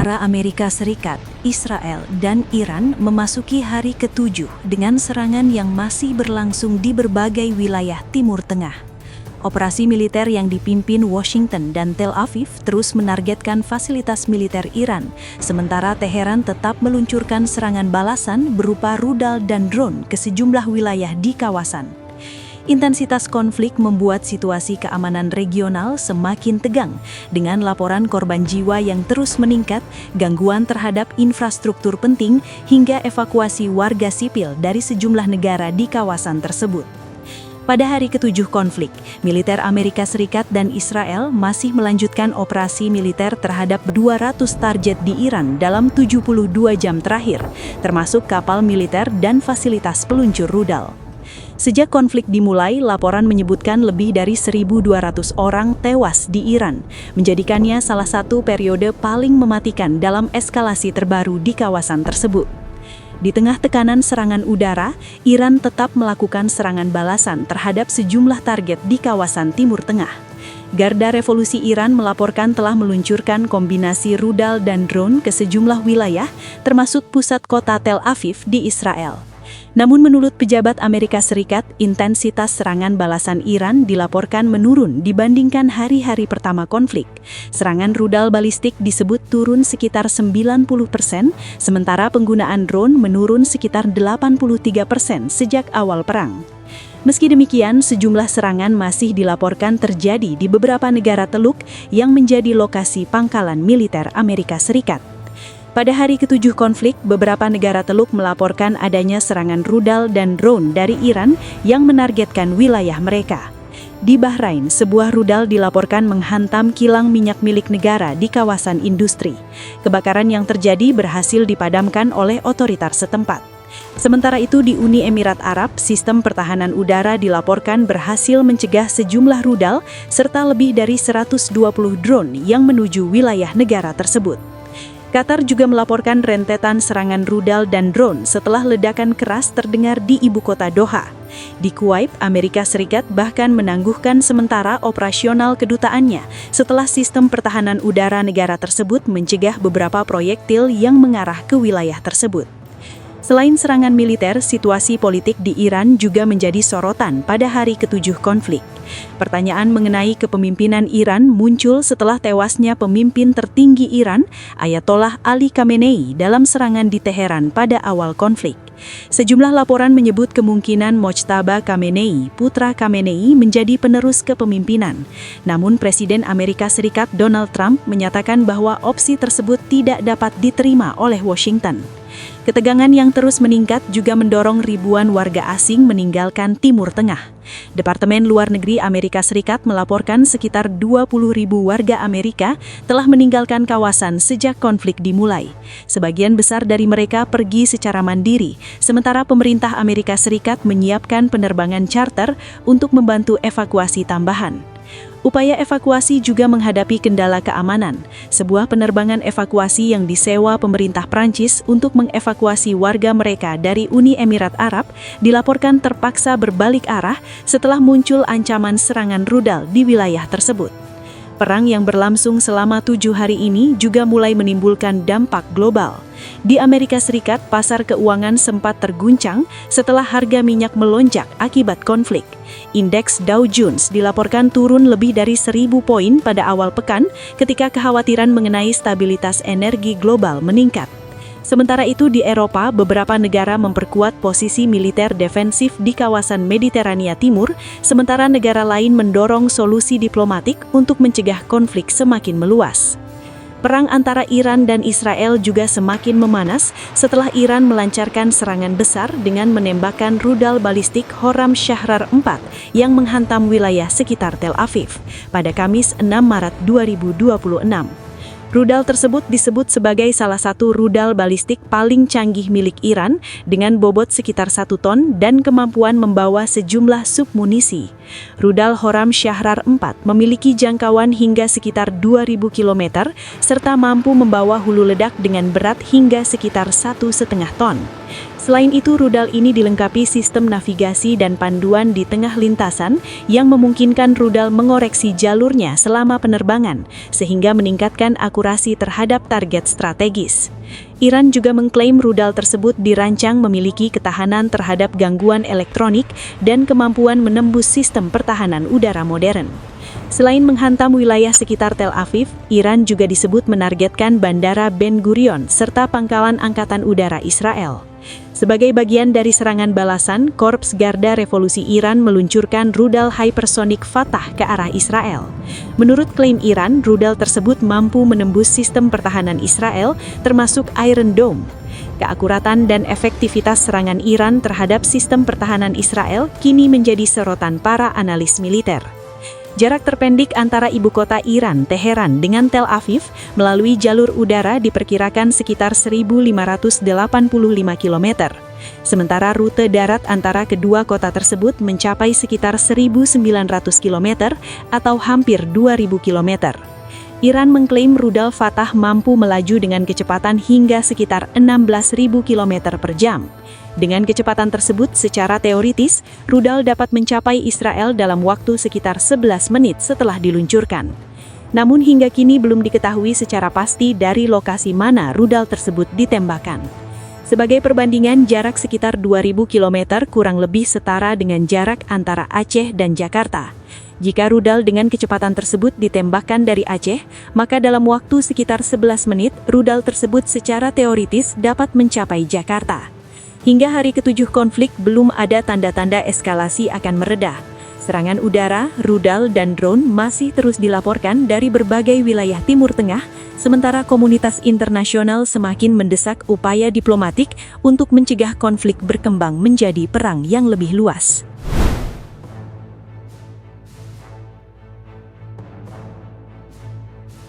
antara Amerika Serikat, Israel, dan Iran memasuki hari ke-7 dengan serangan yang masih berlangsung di berbagai wilayah Timur Tengah. Operasi militer yang dipimpin Washington dan Tel Aviv terus menargetkan fasilitas militer Iran, sementara Teheran tetap meluncurkan serangan balasan berupa rudal dan drone ke sejumlah wilayah di kawasan. Intensitas konflik membuat situasi keamanan regional semakin tegang, dengan laporan korban jiwa yang terus meningkat, gangguan terhadap infrastruktur penting, hingga evakuasi warga sipil dari sejumlah negara di kawasan tersebut. Pada hari ke-7 konflik, militer Amerika Serikat dan Israel masih melanjutkan operasi militer terhadap 200 target di Iran dalam 72 jam terakhir, termasuk kapal militer dan fasilitas peluncur rudal. Sejak konflik dimulai, laporan menyebutkan lebih dari 1.200 orang tewas di Iran, menjadikannya salah satu periode paling mematikan dalam eskalasi terbaru di kawasan tersebut. Di tengah tekanan serangan udara, Iran tetap melakukan serangan balasan terhadap sejumlah target di kawasan Timur Tengah. Garda Revolusi Iran melaporkan telah meluncurkan kombinasi rudal dan drone ke sejumlah wilayah, termasuk pusat kota Tel Aviv di Israel. Namun menurut pejabat Amerika Serikat, intensitas serangan balasan Iran dilaporkan menurun dibandingkan hari-hari pertama konflik. Serangan rudal balistik disebut turun sekitar 90%, sementara penggunaan drone menurun sekitar 83% sejak awal perang. Meski demikian, sejumlah serangan masih dilaporkan terjadi di beberapa negara Teluk yang menjadi lokasi pangkalan militer Amerika Serikat. Pada hari ke-7 konflik, beberapa negara Teluk melaporkan adanya serangan rudal dan drone dari Iran yang menargetkan wilayah mereka. Di Bahrain, sebuah rudal dilaporkan menghantam kilang minyak milik negara di kawasan industri. Kebakaran yang terjadi berhasil dipadamkan oleh otoritas setempat. Sementara itu di Uni Emirat Arab, sistem pertahanan udara dilaporkan berhasil mencegah sejumlah rudal serta lebih dari 120 drone yang menuju wilayah negara tersebut. Qatar juga melaporkan rentetan serangan rudal dan drone setelah ledakan keras terdengar di ibu kota Doha. Di Kuwait, Amerika Serikat bahkan menangguhkan sementara operasional kedutaannya setelah sistem pertahanan udara negara tersebut mencegah beberapa proyektil yang mengarah ke wilayah tersebut. Selain serangan militer, situasi politik di Iran juga menjadi sorotan pada hari ke-7 konflik. Pertanyaan mengenai kepemimpinan Iran muncul setelah tewasnya pemimpin tertinggi Iran, Ayatollah Ali Khamenei, dalam serangan di Teheran pada awal konflik. Sejumlah laporan menyebut kemungkinan Mojtaba Khamenei, putra Khamenei, menjadi penerus kepemimpinan. Namun Presiden Amerika Serikat Donald Trump menyatakan bahwa opsi tersebut tidak dapat diterima oleh Washington. Ketegangan yang terus meningkat juga mendorong ribuan warga asing meninggalkan Timur Tengah. Departemen Luar Negeri Amerika Serikat melaporkan sekitar 20.000 warga Amerika telah meninggalkan kawasan sejak konflik dimulai. Sebagian besar dari mereka pergi secara mandiri, sementara pemerintah Amerika Serikat menyiapkan penerbangan charter untuk membantu evakuasi tambahan. Upaya evakuasi juga menghadapi kendala keamanan. Sebuah penerbangan evakuasi yang disewa pemerintah Prancis untuk mengevakuasi warga mereka dari Uni Emirat Arab dilaporkan terpaksa berbalik arah setelah muncul ancaman serangan rudal di wilayah tersebut. Perang yang berlangsung selama 7 hari ini juga mulai menimbulkan dampak global. Di Amerika Serikat, pasar keuangan sempat terguncang setelah harga minyak melonjak akibat konflik. Indeks Dow Jones dilaporkan turun lebih dari 1.000 poin pada awal pekan ketika kekhawatiran mengenai stabilitas energi global meningkat. Sementara itu di Eropa, beberapa negara memperkuat posisi militer defensif di kawasan Mediterania Timur, sementara negara lain mendorong solusi diplomatik untuk mencegah konflik semakin meluas. Perang antara Iran dan Israel juga semakin memanas setelah Iran melancarkan serangan besar dengan menembakkan rudal balistik Horam Shahrar 4 yang menghantam wilayah sekitar Tel Aviv pada Kamis 6 Maret 2026. Rudal tersebut disebut sebagai salah satu rudal balistik paling canggih milik Iran dengan bobot sekitar 1 ton dan kemampuan membawa sejumlah submunisi. Rudal Horam Shahrar 4 memiliki jangkauan hingga sekitar 2.000 km serta mampu membawa hulu ledak dengan berat hingga sekitar 1,5 ton. Selain itu, rudal ini dilengkapi sistem navigasi dan panduan di tengah lintasan yang memungkinkan rudal mengoreksi jalurnya selama penerbangan, sehingga meningkatkan akurasi terhadap target strategis. Iran juga mengklaim rudal tersebut dirancang memiliki ketahanan terhadap gangguan elektronik dan kemampuan menembus sistem pertahanan udara modern. Selain menghantam wilayah sekitar Tel Aviv, Iran juga disebut menargetkan Bandara Ben Gurion serta pangkalan Angkatan Udara Israel. Sebagai bagian dari serangan balasan, Korps Garda Revolusi Iran meluncurkan rudal hypersonic Fatah ke arah Israel. Menurut klaim Iran, rudal tersebut mampu menembus sistem pertahanan Israel, termasuk Iron Dome. Keakuratan dan efektivitas serangan Iran terhadap sistem pertahanan Israel kini menjadi sorotan para analis militer. Jarak terpendek antara ibu kota Iran, Teheran, dengan Tel Aviv melalui jalur udara diperkirakan sekitar 1.585 km. Sementara rute darat antara kedua kota tersebut mencapai sekitar 1.900 km atau hampir 2.000 km. Iran mengklaim rudal Fatah mampu melaju dengan kecepatan hingga sekitar 16.000 km per jam. Dengan kecepatan tersebut, secara teoritis, rudal dapat mencapai Israel dalam waktu sekitar 11 menit setelah diluncurkan. Namun hingga kini belum diketahui secara pasti dari lokasi mana rudal tersebut ditembakkan. Sebagai perbandingan, jarak sekitar 2.000 km kurang lebih setara dengan jarak antara Aceh dan Jakarta. Jika rudal dengan kecepatan tersebut ditembakkan dari Aceh, maka dalam waktu sekitar 11 menit, rudal tersebut secara teoritis dapat mencapai Jakarta. Hingga hari ke-7 konflik belum ada tanda-tanda eskalasi akan mereda. Serangan udara, rudal, dan drone masih terus dilaporkan dari berbagai wilayah Timur Tengah, sementara komunitas internasional semakin mendesak upaya diplomatik untuk mencegah konflik berkembang menjadi perang yang lebih luas.